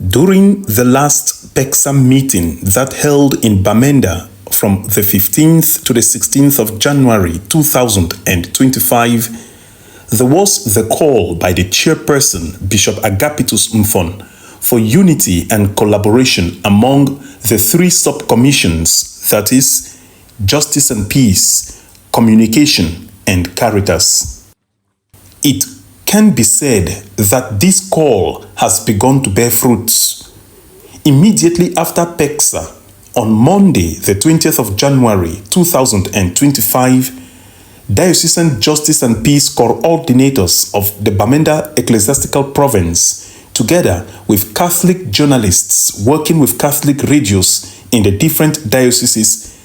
During the last PEXA meeting that held in Bamenda from the 15th to the 16th of January 2025, there was the call by the chairperson, Bishop Agapitus Mfon, for unity and collaboration among the three sub-commissions, that is, Justice and Peace, Communication, and Caritas. It can be said that this call has begun to bear fruits. Immediately after PEXA, on Monday, the 20th of January 2025, Diocesan Justice and Peace coordinators of the Bamenda Ecclesiastical Province, together with Catholic journalists working with Catholic radios in the different dioceses,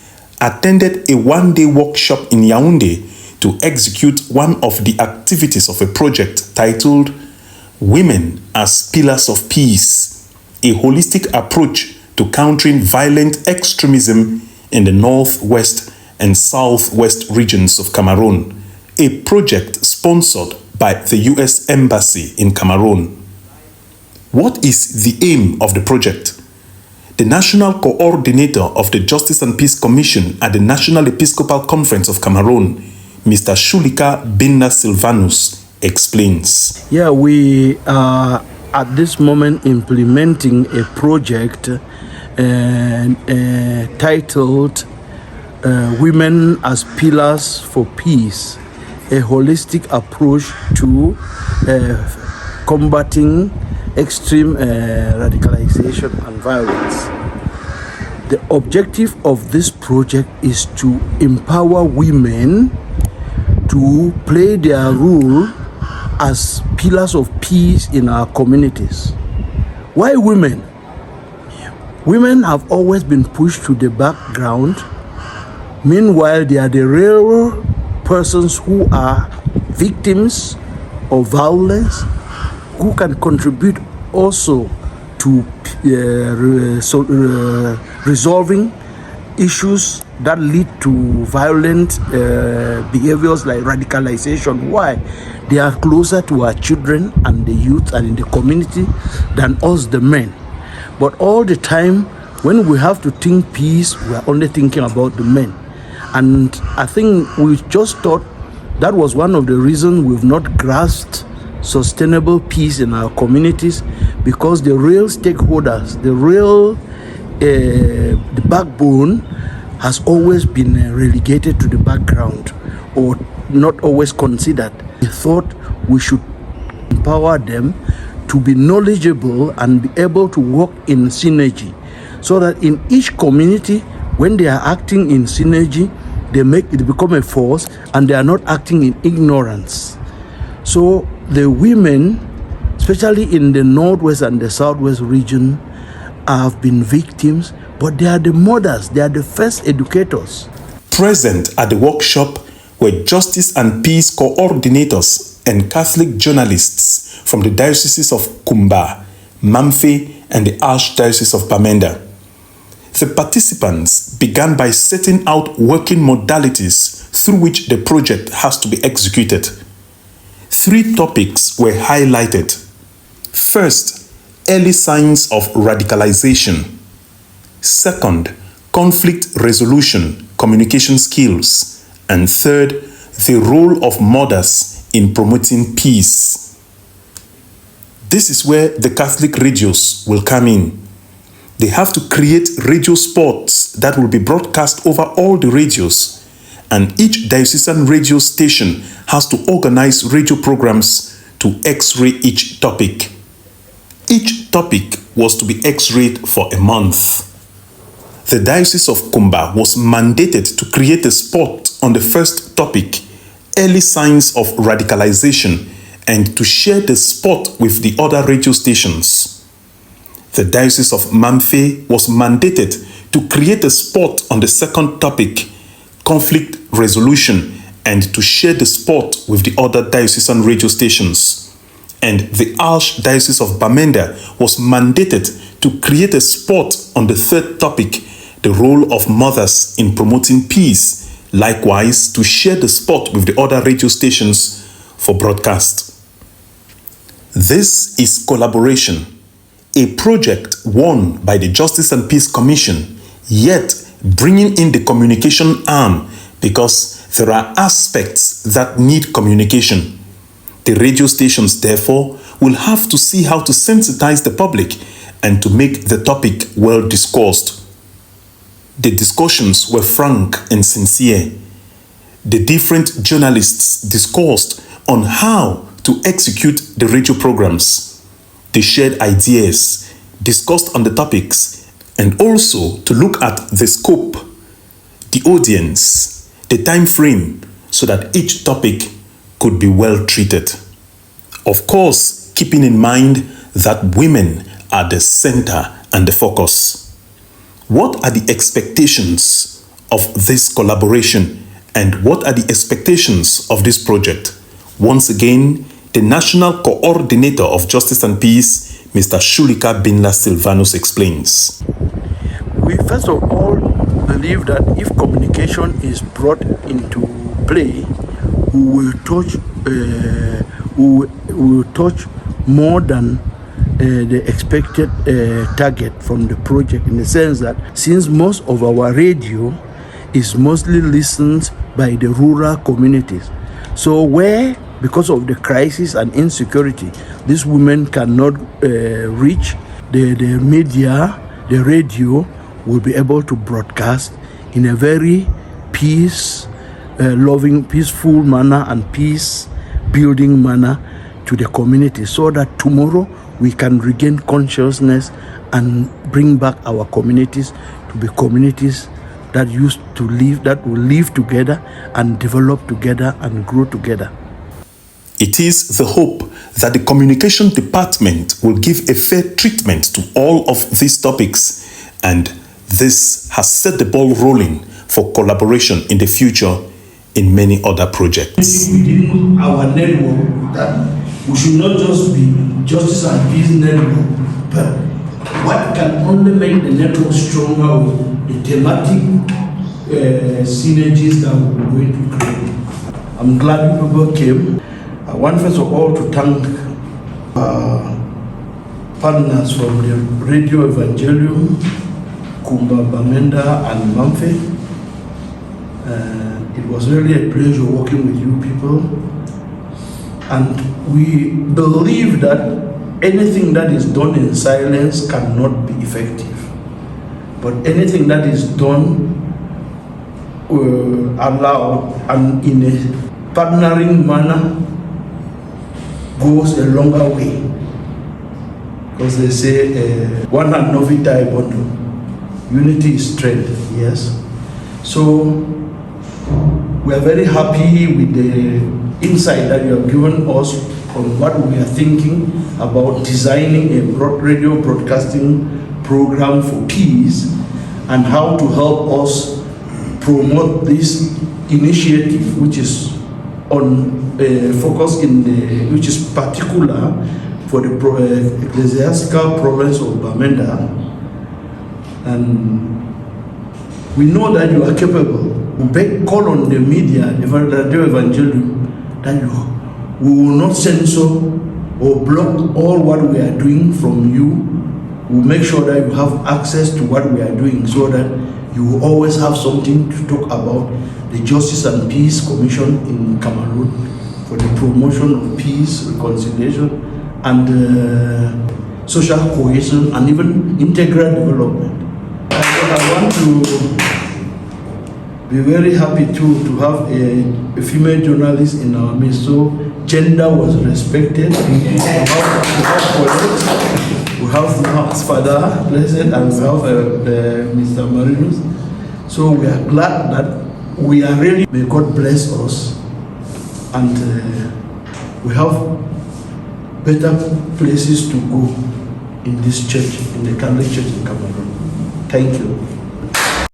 attended a one-day workshop in Yaoundé to execute one of the activities of a project titled Women as Pillars of Peace, a holistic approach to countering violent extremism in the northwest and southwest regions of Cameroon, a project sponsored by the U.S. Embassy in Cameroon. What is the aim of the project? The National Coordinator of the Justice and Peace Commission at the National Episcopal Conference of Cameroon, Mr. Shulika Binna Silvanus, explains. Yeah, we are at this moment implementing a project titled Women as Pillars for Peace, a holistic approach to combating extreme radicalization and violence. The objective of this project is to empower women to play their role as pillars of peace in our communities. Why women? Women have always been pushed to the background. Meanwhile, they are the real persons who are victims of violence, who can contribute also to resolving issues that lead to violent behaviors like radicalization. Why? They are closer to our children and the youth and in the community than us, the men. But all the time, when we have to think peace, we are only thinking about the men. And I think we just thought that was one of the reasons we've not grasped sustainable peace in our communities, because the real stakeholders, the real the backbone has always been relegated to the background or not always considered. We thought we should empower them to be knowledgeable and be able to work in synergy, so that in each community, when they are acting in synergy, they become a force and they are not acting in ignorance. So the women, especially in the northwest and the southwest region, have been victims, but they are the mothers, they are the first educators. Present at the workshop were Justice and Peace coordinators and Catholic journalists from the dioceses of Kumba, Mamfe, and the Archdiocese of Bamenda. The participants began by setting out working modalities through which the project has to be executed. 3 topics were highlighted. First, early signs of radicalization. Second, conflict resolution, communication skills. And third, the role of mothers in promoting peace. This is where the Catholic radios will come in. They have to create radio spots that will be broadcast over all the radios, and each diocesan radio station has to organize radio programs to X-ray each topic. Each topic was to be X-rayed for a month. The Diocese of Kumba was mandated to create a spot on the first topic, early signs of radicalization, and to share the spot with the other radio stations. The Diocese of Mamfe was mandated to create a spot on the second topic, conflict resolution, and to share the spot with the other diocesan radio stations. And the Archdiocese of Bamenda was mandated to create a spot on the third topic, the role of mothers in promoting peace, likewise to share the spot with the other radio stations for broadcast. This is collaboration. a project won by the Justice and Peace Commission, yet bringing in the communication arm because there are aspects that need communication. The radio stations, therefore, will have to see how to sensitize the public and to make the topic well discussed. The discussions were frank and sincere. The different journalists discussed on how to execute the radio programs. They shared ideas, discussed on the topics, and also to look at the scope, the audience, the time frame, so that each topic could be well treated. Of course, keeping in mind that women are the center and the focus. What are the expectations of this collaboration and what are the expectations of this project? Once again, the National Coordinator of Justice and Peace, Mr. Shulika Binla Silvanus, explains. We first of all believe that if communication is brought into play, we will touch more than the expected target from the project, in the sense that since most of our radio is mostly listened by the rural communities, so where because of the crisis and insecurity these women cannot reach the media, the radio will be able to broadcast in a very loving, peaceful manner and peace building manner to the community, so that tomorrow we can regain consciousness and bring back our communities to be communities that used to live, that will live together and develop together and grow together. It is the hope that the communication department will give a fair treatment to all of these topics, and this has set the ball rolling for collaboration in the future in many other projects. Within our network, that we should not just be Justice and Peace network, but what can only make the network stronger with the thematic synergies that we're going to create. I'm glad you people came. I want first of all to thank partners from the Radio Evangelium, Kumba, Bamenda, and Mamfe. It was really a pleasure working with you people. And we believe that anything that is done in silence cannot be effective. But anything that is done aloud and in a partnering manner goes a longer way. Because they say, one hand no fit tie bundle. Unity is strength, yes. So we are very happy with the insight that you have given us on what we are thinking about designing a radio broadcasting program for peace and how to help us promote this initiative, which is on focus which is particular for the ecclesiastical province of Bamenda. And we know that you are capable. We call on the media, the Radio Evangelium, that we will not censor or block all what we are doing from you. We'll make sure that you have access to what we are doing, so that you will always have something to talk about the Justice and Peace Commission in Cameroon for the promotion of peace, reconciliation, and social cohesion, and even integral development. I want to be very happy too to have a female journalist in our midst. So gender was respected. We have Max Father, blessed, and we have Mr. Marinus. So we are glad that we are really, may God bless us, and we have better places to go in this church, in the Catholic Church in Cameroon. Thank you.